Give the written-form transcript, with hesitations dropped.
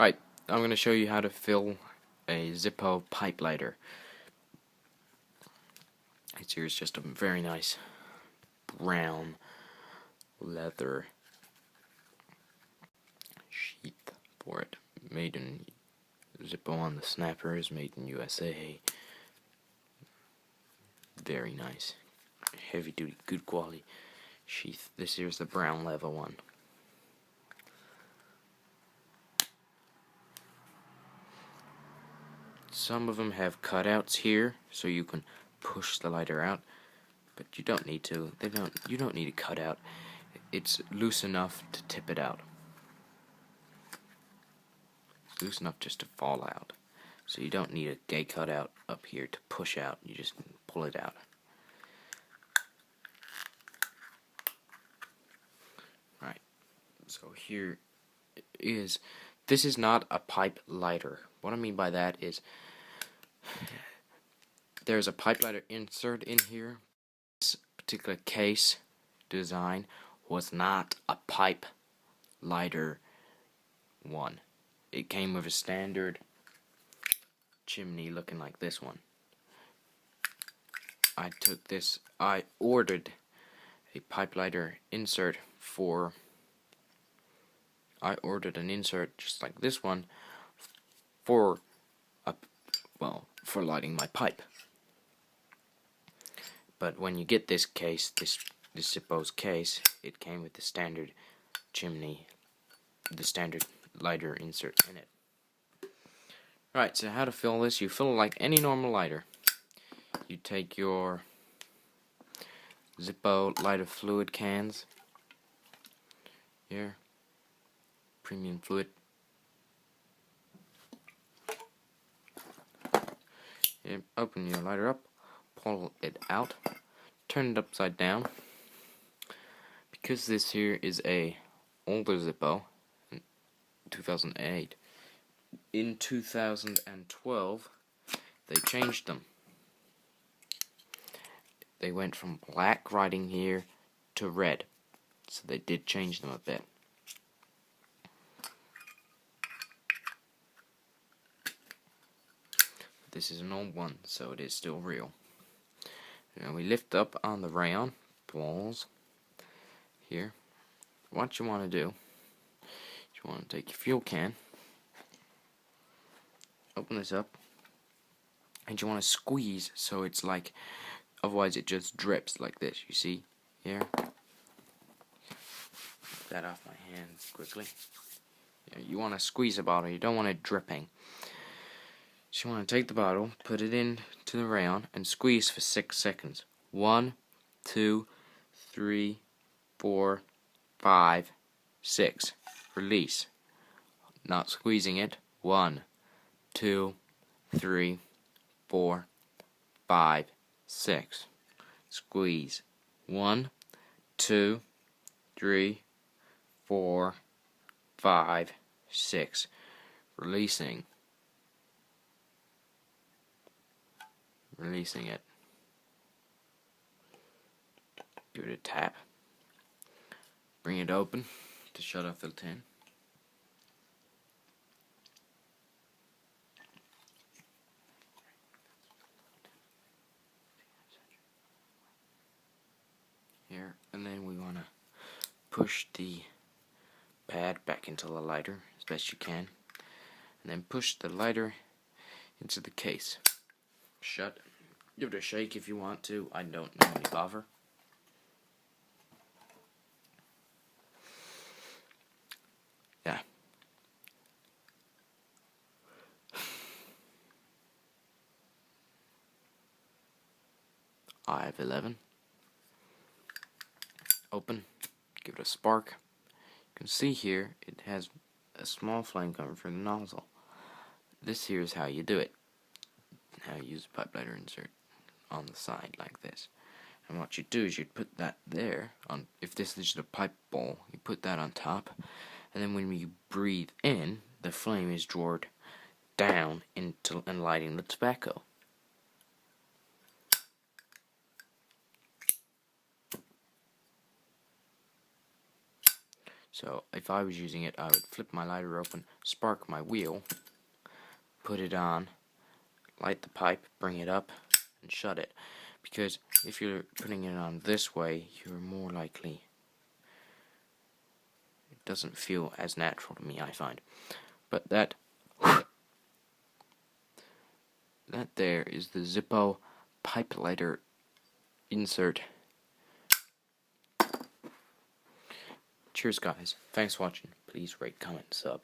Right, I'm going to show you how to fill a Zippo pipe lighter. Here's just a very nice brown leather sheath for it. Made in Zippo on the snapper is made in USA. Very nice. Heavy duty, good quality sheath. This here's the brown leather one. Some of them have cutouts here so you can push the lighter out, but you don't need to. You don't need a cutout. It's loose enough to tip it out. It's loose enough just to fall out. So you don't need a gay cutout up here to push out. You just pull it out. Right. So here is, this is not a pipe lighter. What I mean by that is there's a pipe lighter insert in here. This particular case design was not a pipe lighter one. It came with a standard chimney looking like this one. I ordered a pipe lighter insert I ordered an insert just like this one for lighting my pipe. But when you get this case, this Zippo's case, it came with the standard chimney, the standard lighter insert in it. Right, so how to fill this? You fill it like any normal lighter. You take your Zippo lighter fluid cans here, premium fluid. You open your lighter up, pull it out, turn it upside down. Because this here is a older Zippo, 2008. In 2012, they changed them. They went from black writing here to red, so they did change them a bit. This is an old one, so it is still real. Now we lift up on the rayon balls here. What you want to do, you want to take your fuel can, open this up, and you want to squeeze so it's like, otherwise it just drips like this. You see here? Get that off my hands quickly. Yeah, you want to squeeze the bottle. You don't want it dripping. So you want to take the bottle, put it into the rayon, and squeeze for 6 seconds. 1, 2, 3, 4, 5, 6. Release. Not squeezing it. 1, 2, 3, 4, 5, 6. Squeeze. 1, 2, 3, 4, 5, 6. Releasing. Releasing it. Give it a tap. Bring it open to shut off the tin. Here, and then we want to push the pad back into the lighter as best you can, and then push the lighter into the case. Shut. Give it a shake if you want to. I don't normally bother. Yeah. I have 11. Open. Give it a spark. You can see here it has a small flame coming from the nozzle. This here is how you do it. How you use a pipe lighter insert on the side like this. And what you do is you put that there on, if this is the pipe bowl, you put that on top, and then when you breathe in, the flame is drawn down into and lighting the tobacco. So if I was using it, I would flip my lighter open, spark my wheel, put it on, light the pipe, bring it up, and shut it. Because if you're putting it on this way, you're more likely... It doesn't feel as natural to me, I find. But that there is the Zippo pipe lighter insert. Cheers, guys. Thanks for watching. Please rate, comment, sub.